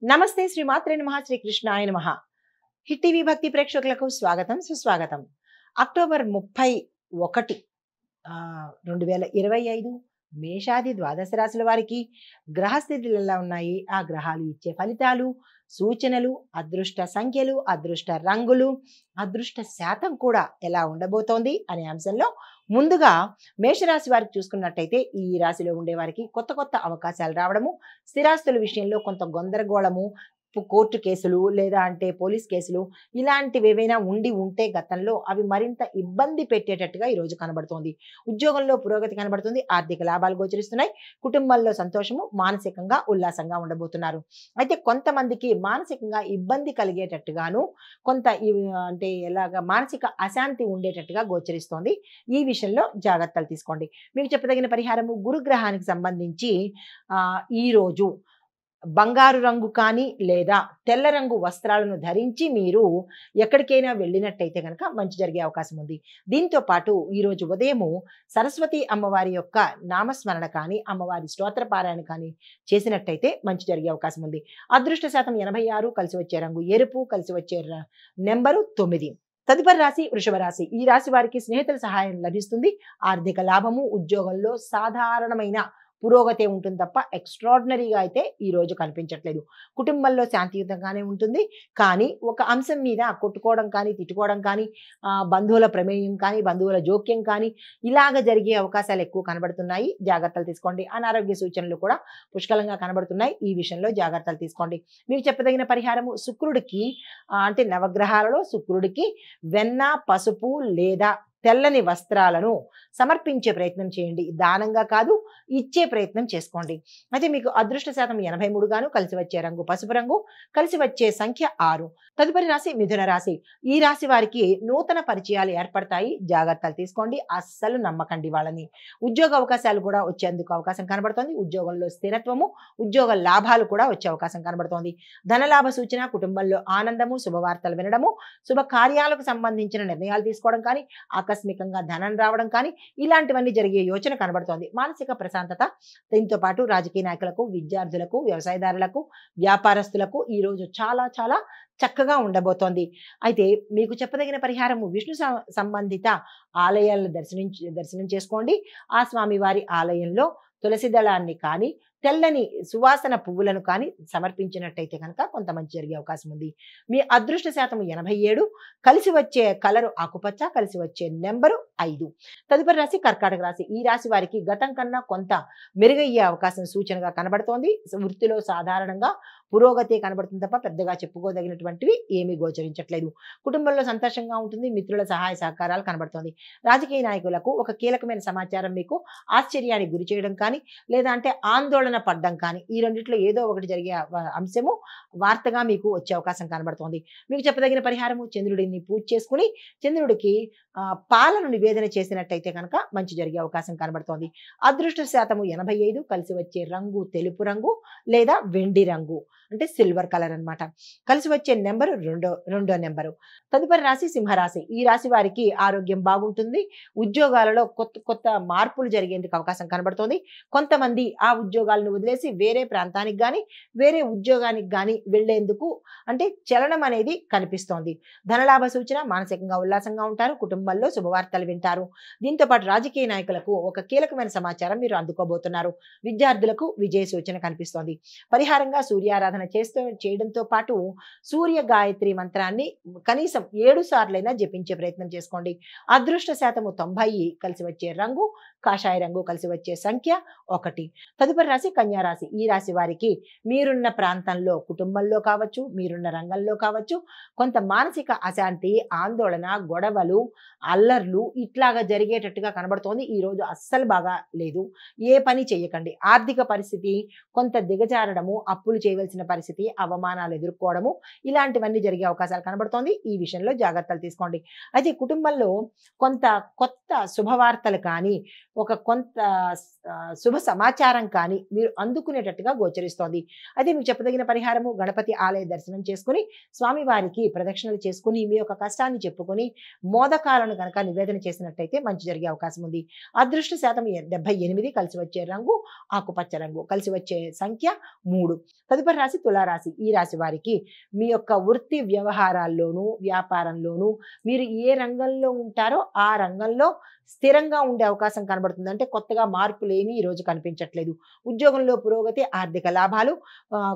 నమస్తే శ్రీమాత్రే నమః శ్రీకృష్ణాయ నమః. హిట్ టీవీ భక్తి ప్రేక్షకులకు స్వాగతం సుస్వాగతం. అక్టోబర్ 31 2025 మేషాది ద్వాదశ రాశుల వారికి గ్రహస్థితులు ఎలా ఉన్నాయి, ఆ గ్రహాలు ఇచ్చే ఫలితాలు, సూచనలు, అదృష్ట సంఖ్యలు, అదృష్ట రంగులు, అదృష్ట శాతం కూడా ఎలా ఉండబోతోంది అనే అంశంలో ముందుగా మేషరాశి వారికి చూసుకున్నట్టయితే ఈ రాశిలో ఉండే వారికి కొత్త కొత్త అవకాశాలు రావడము, స్థిరాస్తుల విషయంలో కొంత గందరగోళము, కోర్టు కేసులు లేదా అంటే పోలీస్ కేసులు ఇలాంటివి ఏవైనా ఉంటే గతంలో అవి మరింత ఇబ్బంది పెట్టేటట్టుగా ఈరోజు కనబడుతోంది. ఉద్యోగంలో పురోగతి కనబడుతుంది, ఆర్థిక లాభాలు గోచరిస్తున్నాయి, కుటుంబంలో సంతోషము, మానసికంగా ఉల్లాసంగా ఉండబోతున్నారు. అయితే కొంతమందికి మానసికంగా ఇబ్బంది కలిగేటట్టుగాను కొంత అంటే ఎలాగా మానసిక అశాంతి ఉండేటట్టుగా గోచరిస్తోంది. ఈ విషయంలో జాగ్రత్తలు తీసుకోండి. మీకు చెప్పదగిన పరిహారము గురుగ్రహానికి సంబంధించి ఈ రోజు బంగారు రంగు కానీ లేదా తెల్ల రంగు వస్త్రాలను ధరించి మీరు ఎక్కడికైనా వెళ్ళినట్టయితే కనుక మంచి జరిగే అవకాశం ఉంది. దీంతో పాటు ఈరోజు ఉదయము సరస్వతి అమ్మవారి యొక్క నామస్మరణ కానీ అమ్మవారి స్తోత్ర పారాయణ కానీ చేసినట్టయితే మంచి జరిగే అవకాశం ఉంది. అదృష్ట శాతం 86, కలిసి వచ్చే రంగు ఎరుపు, కలిసి వచ్చే నెంబరు 9. తదుపరి రాశి వృషభ రాశి. ఈ రాశి వారికి స్నేహితుల సహాయం లభిస్తుంది, ఆర్థిక లాభము, ఉద్యోగంలో సాధారణమైన పురోగతి ఉంటుంది తప్ప ఎక్స్ట్రాడినరీగా అయితే ఈ రోజు కనిపించట్లేదు. కుటుంబంలో శాంతియుతంగానే ఉంటుంది, కానీ ఒక అంశం మీద కొట్టుకోవడం కానీ తిట్టుకోవడం కానీ బంధువుల ప్రమేయం కానీ బంధువుల జోక్యం కానీ ఇలాగ జరిగే అవకాశాలు ఎక్కువ కనబడుతున్నాయి. జాగ్రత్తలు తీసుకోండి. అనారోగ్య సూచనలు కూడా పుష్కలంగా కనబడుతున్నాయి. ఈ విషయంలో జాగ్రత్తలు తీసుకోండి. మీకు చెప్పదగిన పరిహారము శుక్రుడికి అంటే నవగ్రహాలలో శుక్రుడికి వెన్న, పసుపు లేదా తెల్లని వస్త్రాలను సమర్పించే ప్రయత్నం చేయండి. దానంగా కాదు, ఇచ్చే ప్రయత్నం చేసుకోండి. అయితే మీకు అదృష్ట శాతం 83 గాను, కలిసి వచ్చే రంగు పసుపు రంగు, కలిసి వచ్చే సంఖ్య 6. తదుపరి రాశి మిథున రాశి. ఈ రాశి వారికి నూతన పరిచయాలు ఏర్పడతాయి. జాగ్రత్తలు తీసుకోండి, అస్సలు నమ్మకండి వాళ్ళని. ఉద్యోగ అవకాశాలు కూడా వచ్చేందుకు అవకాశం కనబడుతోంది. ఉద్యోగంలో స్థిరత్వము, ఉద్యోగ లాభాలు కూడా వచ్చే అవకాశం కనబడుతోంది. ధనలాభ సూచన, కుటుంబంలో ఆనందము, శుభవార్తలు వినడము, శుభ కార్యాలకు సంబంధించిన నిర్ణయాలు తీసుకోవడం కానీ, ఆకస్మికంగా ధనం రావడం కానీ ఇలాంటివన్నీ జరిగే యోచన కనబడుతోంది. మానసిక ప్రశాంతత, దీంతో పాటు రాజకీయ నాయకులకు, విద్యార్థులకు, వ్యవసాయదారులకు, వ్యాపారస్తులకు ఈ రోజు చాలా చాలా చక్కగా ఉండబోతోంది. అయితే మీకు చెప్పదగిన పరిహారము విష్ణు సంబంధిత ఆలయాలను దర్శనం చేసుకోండి. ఆ స్వామివారి ఆలయంలో తులసి దళాన్ని కానీ తెల్లని సువాసన పువ్వులను కానీ సమర్పించినట్టయితే కనుక కొంత మంచి జరిగే అవకాశం ఉంది. మీ అదృష్ట శాతం 87, కలిసి వచ్చే కలరు ఆకుపచ్చ, కలిసి వచ్చే నెంబరు 5. తదుపరి రాశి కర్కాటక రాశి. ఈ రాశి వారికి గతం కన్నా కొంత మెరుగయ్యే అవకాశం సూచనగా కనబడుతోంది. వృత్తిలో సాధారణంగా పురోగతి కనబడుతుంది తప్ప పెద్దగా చెప్పుకోదగినటువంటివి ఏమీ గోచరించట్లేదు. కుటుంబంలో సంతోషంగా ఉంటుంది, మిత్రుల సహాయ సహకారాలు కనబడుతోంది. రాజకీయ నాయకులకు ఒక కీలకమైన సమాచారం మీకు ఆశ్చర్యానికి గురి చేయడం కానీ లేదా అంటే ఆందోళన పడ్డం కానీ ఈ రెండిట్లో ఏదో ఒకటి జరిగే అంశము వార్తగా మీకు వచ్చే అవకాశం కనబడుతోంది. మీకు చెప్పదగిన పరిహారము చంద్రుడిని పూజ చేసుకుని చంద్రుడికి పాలను నివేదన చేసినట్టయితే కనుక మంచి జరిగే అవకాశం కనబడుతోంది. అదృష్ట శాతము 85, కలిసి వచ్చే రంగు తెలుపు రంగు లేదా వెండి రంగు అంటే సిల్వర్ కలర్ అన్నమాట. కలిసి వచ్చే నెంబరు రెండో నెంబరు. తదుపరి రాశి సింహరాశి. ఈ రాశి వారికి ఆరోగ్యం బాగుంటుంది, ఉద్యోగాలలో కొత్త కొత్త మార్పులు జరిగేందుకు అవకాశం కనబడుతోంది. కొంతమంది ఆ ఉద్యోగాలను వదిలేసి వేరే ప్రాంతానికి కానీ వేరే ఉద్యోగానికి కానీ వెళ్లేందుకు అంటే చలనం అనేది కనిపిస్తోంది. ధనలాభ సూచన, మానసికంగా ఉల్లాసంగా ఉంటారు, కుటుంబంలో శుభవార్తలు వింటారు. దీంతో పాటు రాజకీయ నాయకులకు ఒక కీలకమైన సమాచారం మీరు అందుకోబోతున్నారు. విద్యార్థులకు విజయ సూచన కనిపిస్తోంది. పరిహారంగా సూర్యారాధన చేయడంతో పాటు సూర్య గాయత్రి మంత్రాన్ని కనీసం 7 సార్లైనా జపించే ప్రయత్నం చేసుకోండి. అదృష్ట శాతము 90, కలిసి వచ్చే రంగు కాషాయ రంగు, కలిసి వచ్చే సంఖ్య 1. తదుపరి రాశి కన్యా రాశి. ఈ రాశి వారికి మీరున్న ప్రాంతంలో కుటుంబంలో కావచ్చు, మీరున్న రంగంలో కావచ్చు కొంత మానసిక అశాంతి, ఆందోళన, గొడవలు, అల్లర్లు ఇట్లాగా జరిగేటట్టుగా కనబడుతోంది. ఈ రోజు అస్సలు బాగా లేదు. ఏ పని చేయకండి. ఆర్థిక పరిస్థితి కొంత దిగజారడము, అప్పులు చేయవలసిన పరిస్థితి, అవమానాలు ఎదుర్కోవడము ఇలాంటివన్నీ జరిగే అవకాశాలు కనబడుతోంది. ఈ విషయంలో జాగ్రత్తలు తీసుకోండి. అయితే కుటుంబంలో కొంత కొత్త శుభవార్తలు కానీ ఒక కొంత శుభ సమాచారం కానీ మీరు అందుకునేటట్టుగా గోచరిస్తోంది. అయితే మీకు చెప్పదగిన పరిహారము గణపతి ఆలయ దర్శనం చేసుకుని స్వామివారికి ప్రదక్షిణలు చేసుకుని మీ యొక్క కష్టాన్ని చెప్పుకొని మోదకాలను కనుక నివేదన చేసినట్టయితే మంచి జరిగే అవకాశం ఉంది. అదృష్ట శాతం 78, కలిసి వచ్చే రంగు ఆకుపచ్చ రంగు, కలిసి వచ్చే సంఖ్య 3. తదుపరి రాశి రాశి తులారాశి. ఈ రాశి వారికి మీ యొక్క వృత్తి వ్యవహారాల్లోనూ వ్యాపారంలోనూ మీరు ఏ రంగంలో ఉంటారో ఆ రంగంలో స్థిరంగా ఉండే అవకాశం కనబడుతుంది. అంటే కొత్తగా మార్పులు ఏమీ ఈ రోజు కనిపించట్లేదు. ఉద్యోగంలో పురోగతి, ఆర్థిక లాభాలు,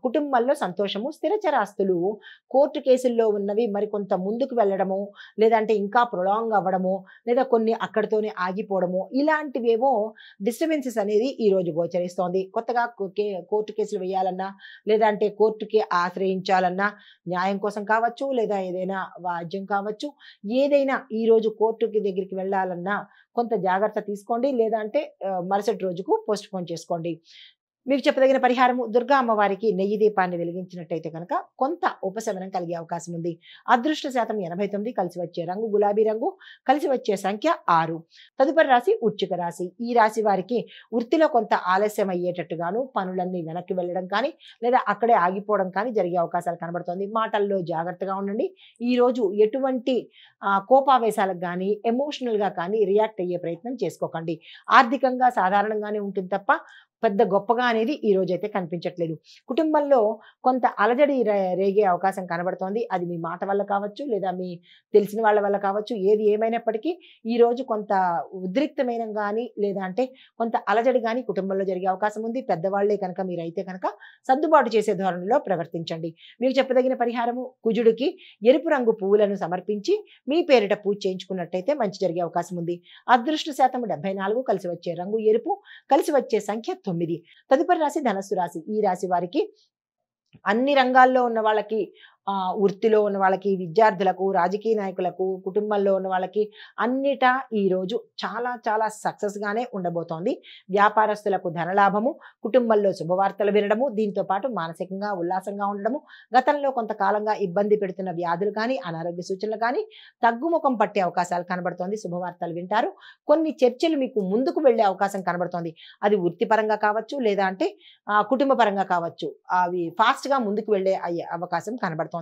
కుటుంబంలో సంతోషము, స్థిరచరాస్తులు, కోర్టు కేసుల్లో ఉన్నవి మరికొంత ముందుకు వెళ్ళడము, లేదంటే ఇంకా ప్రొలాంగ్ అవ్వడము, లేదా కొన్ని అక్కడితోనే ఆగిపోవడము, ఇలాంటివేవో డిస్టర్బెన్సెస్ అనేది ఈ రోజు గోచరిస్తోంది. కొత్తగా కోర్టు కేసులు వేయాలన్నా, లేదంటే కోర్టుకి ఆశ్రయించాలన్నా, న్యాయం కోసం కావచ్చు, లేదా ఏదైనా వాద్యం కావచ్చు, ఏదైనా ఈ రోజు కోర్టుకి దగ్గరికి వెళ్ళాలన్నా కొంత జాగ్రత్త తీసుకోండి. లేదా అంటే మరుసటి రోజుకు పోస్ట్ పోన్ చేసుకోండి. మీకు చెప్పదగిన పరిహారము దుర్గా అమ్మవారికి నెయ్యి దీపాన్ని వెలిగించినట్టయితే కనుక కొంత ఉపశమనం కలిగే అవకాశం ఉంది. అదృష్ట శాతం 89, కలిసి వచ్చే రంగు గులాబీ రంగు, కలిసి వచ్చే సంఖ్య 6. తదుపరి రాశి వృశ్చిక రాశి. ఈ రాశి వారికి వృత్తిలో కొంత ఆలస్యం అయ్యేటట్టుగాను, పనులన్నీ వెనక్కి వెళ్ళడం కానీ లేదా అక్కడే ఆగిపోవడం కానీ జరిగే అవకాశాలు కనబడుతోంది. మాటల్లో జాగ్రత్తగా ఉండండి. ఈ రోజు ఎటువంటి కోపావేశాలకు కానీ ఎమోషనల్గా కానీ రియాక్ట్ అయ్యే ప్రయత్నం చేసుకోకండి. ఆర్థికంగా సాధారణంగానే ఉంటుంది తప్ప పెద్ద గొప్పగా అనేది ఈ రోజైతే కనిపించట్లేదు. కుటుంబంలో కొంత అలజడి రేగే అవకాశం కనబడుతోంది. అది మీ మాట వల్ల కావచ్చు, లేదా మీ తెలిసిన వాళ్ళ వల్ల కావచ్చు. ఏది ఏమైనప్పటికీ ఈ రోజు కొంత ఉద్రిక్తమైన కానీ లేదా అంటే కొంత అలజడి కానీ కుటుంబంలో జరిగే అవకాశం ఉంది. పెద్దవాళ్లే కనుక మీరైతే కనుక సర్దుబాటు చేసే ధోరణిలో ప్రవర్తించండి. మీకు చెప్పదగిన పరిహారము కుజుడికి ఎరుపు రంగు పువ్వులను సమర్పించి మీ పేరిట పూజ చేయించుకున్నట్టయితే మంచి జరిగే అవకాశం ఉంది. అదృష్ట శాతం 74, కలిసి వచ్చే రంగు ఎరుపు, కలిసి వచ్చే సంఖ్య 9. తదుపరి రాశి ధనస్సు రాశి. ఈ రాశి వారికి అన్ని రంగాల్లో ఉన్న వాళ్ళకి, వృత్తిలో ఉన్న వాళ్ళకి, విద్యార్థులకు, రాజకీయ నాయకులకు, కుటుంబంలో ఉన్న వాళ్ళకి అన్నిటా ఈరోజు చాలా చాలా సక్సెస్గానే ఉండబోతోంది. వ్యాపారస్తులకు ధనలాభము, కుటుంబంలో శుభవార్తలు వినడము, దీంతో పాటు మానసికంగా ఉల్లాసంగా ఉండడము, గతంలో కొంతకాలంగా ఇబ్బంది పెడుతున్న వ్యాధులు కానీ అనారోగ్య సూచనలు కానీ తగ్గుముఖం పట్టే అవకాశాలు కనబడుతోంది. శుభవార్తలు వింటారు. కొన్ని చర్చలు మీకు ముందుకు వెళ్ళే అవకాశం కనబడుతోంది. అది వృత్తిపరంగా కావచ్చు, లేదా అంటే కుటుంబ పరంగా కావచ్చు. అవి ఫాస్ట్గా ముందుకు వెళ్ళే అవకాశం కనబడుతుంది.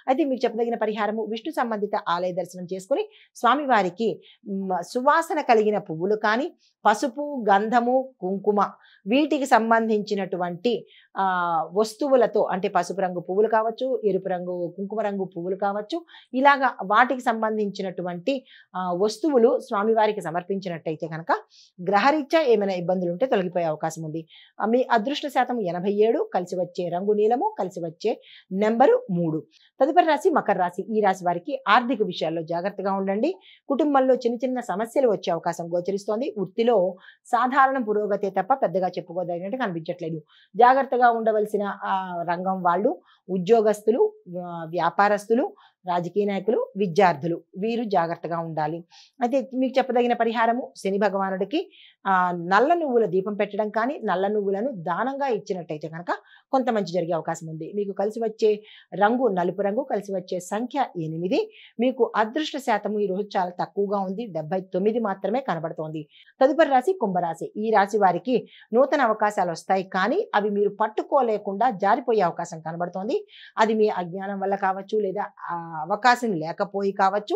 అయితే మీకు చెప్పదగిన పరిహారము విష్ణు సంబంధిత ఆలయ దర్శనం చేసుకుని స్వామివారికి సువాసన కలిగిన పువ్వులు కానీ, పసుపు, గంధము, కుంకుమ వీటికి సంబంధించినటువంటి వస్తువులతో, అంటే పసుపు రంగు పువ్వులు కావచ్చు, ఎరుపు రంగు కుంకుమ రంగు పువ్వులు కావచ్చు, ఇలాగా వాటికి సంబంధించినటువంటి వస్తువులు స్వామివారికి సమర్పించినట్టయితే కనుక గ్రహరీత్యా ఏమైనా ఇబ్బందులు ఉంటే తొలగిపోయే అవకాశం ఉంది. మీ అదృష్ట శాతం 87, కలిసి వచ్చే రంగు నీలము, కలిసి వచ్చే నెంబరు 3. తదుపరి రాశి మకర రాశి. ఈ రాశి వారికి ఆర్థిక విషయాల్లో జాగ్రత్తగా ఉండండి. కుటుంబంలో చిన్న చిన్న సమస్యలు వచ్చే అవకాశం గోచరిస్తోంది. వృత్తిలో సాధారణ పురోగతి తప్ప పెద్దగా చెప్పుకోదగినట్టు కనిపించట్లేదు. జాగ్రత్తగా ఉండవలసిన రంగం వాళ్ళు ఉద్యోగస్తులు, వ్యాపారస్తులు, రాజకీయ నాయకులు, విద్యార్థులు, వీరు జాగ్రత్తగా ఉండాలి. అయితే మీకు చెప్పదగిన పరిహారము శని భగవానుడికి నల్ల నువ్వుల దీపం పెట్టడం కానీ, నల్ల నువ్వులను దానంగా ఇచ్చినట్టయితే కనుక కొంత మంచి జరిగే అవకాశం ఉంది. మీకు కలిసి వచ్చే రంగు నలుపు రంగు, కలిసి వచ్చే సంఖ్య 8. మీకు అదృష్ట శాతము ఈ రోజు చాలా తక్కువగా ఉంది. 79 మాత్రమే కనబడుతోంది. తదుపరి రాశి కుంభరాశి. ఈ రాశి వారికి నూతన అవకాశాలు వస్తాయి, కానీ అవి మీరు పట్టుకోలేకుండా జారిపోయే అవకాశం కనబడుతోంది. అది మీ అజ్ఞానం వల్ల కావచ్చు, లేదా అవకాశం లేకపోయి కావచ్చు.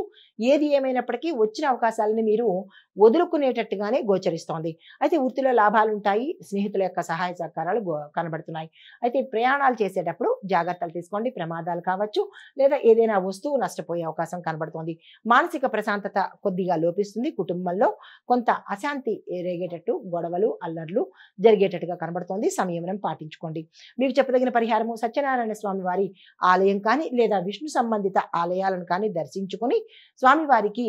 ఏది ఏమైనప్పటికీ వచ్చిన అవకాశాలను మీరు వదులుకునేటట్టుగానే గోచరిస్తోంది. అయితే వృత్తిలో లాభాలు ఉంటాయి. స్నేహితుల యొక్క సహాయ సహకారాలు కనబడుతున్నాయి. అయితే ప్రయాణాలు చేసేటప్పుడు జాగ్రత్తలు తీసుకోండి. ప్రమాదాలు కావచ్చు, లేదా ఏదైనా వస్తువు నష్టపోయే అవకాశం కనబడుతోంది. మానసిక ప్రశాంతత కొద్దిగా లోపిస్తుంది. కుటుంబంలో కొంత అశాంతి రేగేటట్టు, గొడవలు, అల్లర్లు జరిగేటట్టుగా కనబడుతోంది. సంయమనం పాటించుకోండి. మీకు చెప్పదగిన పరిహారము సత్యనారాయణ స్వామి వారి ఆలయం కానీ, లేదా విష్ణు సంబంధిత ఆలయాలను కానీ దర్శించుకొని స్వామివారికి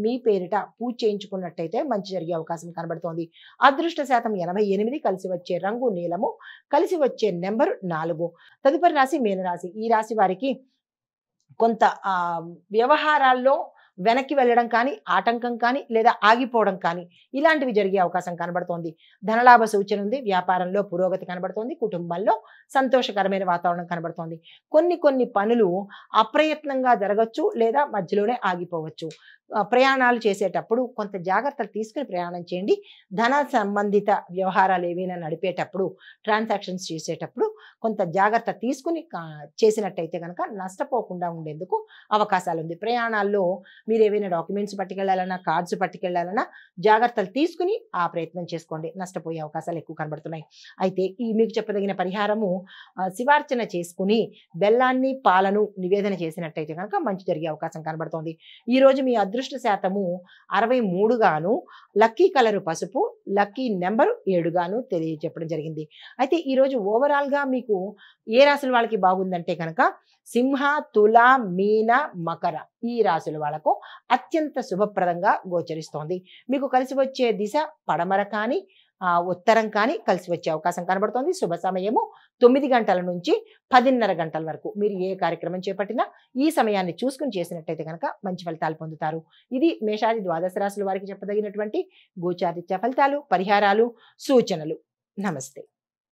మీ పేరిట పూజ చేయించుకున్నట్టయితే మంచి జరిగే అవకాశం కనబడుతోంది. అదృష్ట శాతం 88, కలిసి వచ్చే రంగు నీలము, కలిసి వచ్చే నెంబరు 4. తదుపరి రాశి మీనరాశి. ఈ రాశి వారికి కొంత వ్యవహారాల్లో వెనక్కి వెళ్ళడం కానీ, ఆటంకం కానీ, లేదా ఆగిపోవడం కానీ ఇలాంటివి జరిగే అవకాశం కనబడుతోంది. ధనలాభ సూచన ఉంది. వ్యాపారంలో పురోగతి కనబడుతోంది. కుటుంబంలో సంతోషకరమైన వాతావరణం కనబడుతోంది. కొన్ని పనులు అప్రయత్నంగా జరగచ్చు, లేదా మధ్యలోనే ఆగిపోవచ్చు. ప్రయాణాలు చేసేటప్పుడు కొంత జాగ్రత్తలు తీసుకుని ప్రయాణం చేయండి. ధన సంబంధిత వ్యవహారాలు ఏవైనా నడిపేటప్పుడు, ట్రాన్సాక్షన్స్ చేసేటప్పుడు కొంత జాగ్రత్త తీసుకుని చేసినట్టయితే కనుక నష్టపోకుండా ఉండేందుకు అవకాశాలు ఉంది. ప్రయాణాల్లో మీరు ఏవైనా డాక్యుమెంట్స్ పట్టుకెళ్ళాలన్నా, కార్డ్స్ పట్టుకెళ్ళాలన్నా జాగ్రత్తలు తీసుకుని ఆ ప్రయత్నం చేసుకోండి. నష్టపోయే అవకాశాలు ఎక్కువ కనబడుతున్నాయి. అయితే ఈ మీకు చెప్పదగిన పరిహారము శివార్చన చేసుకుని బెల్లాన్ని, పాలను నివేదన చేసినట్టయితే కనుక మంచి జరిగే అవకాశం కనబడుతోంది. ఈరోజు మీ అదృష్ట శాతము 63 గాను, లక్కీ కలరు పసుపు, లక్కీ నెంబరు 7 గాను తెలియజెప్పడం జరిగింది. అయితే ఈరోజు ఓవరాల్గా మీకు ఏ రాశుల వాళ్ళకి బాగుందంటే కనుక సింహ, తుల, మీన, మకర ఈ రాశుల వాళ్ళకు అత్యంత శుభప్రదంగా గోచరిస్తోంది. మీకు కలిసి వచ్చే దిశ పడమర కానీ, ఉత్తరం కానీ కలిసి వచ్చే అవకాశం కనబడుతోంది. శుభ సమయము 9 గంటల నుంచి 10:30 గంటల వరకు. మీరు ఏ కార్యక్రమం చేపట్టినా ఈ సమయాన్ని చూసుకుని చేసినట్టయితే కనుక మంచి ఫలితాలు పొందుతారు. ఇది మేషాది ద్వాదశ రాశుల వారికి చెప్పదగినటువంటి గోచారిత్య ఫలితాలు, పరిహారాలు, సూచనలు. నమస్తే.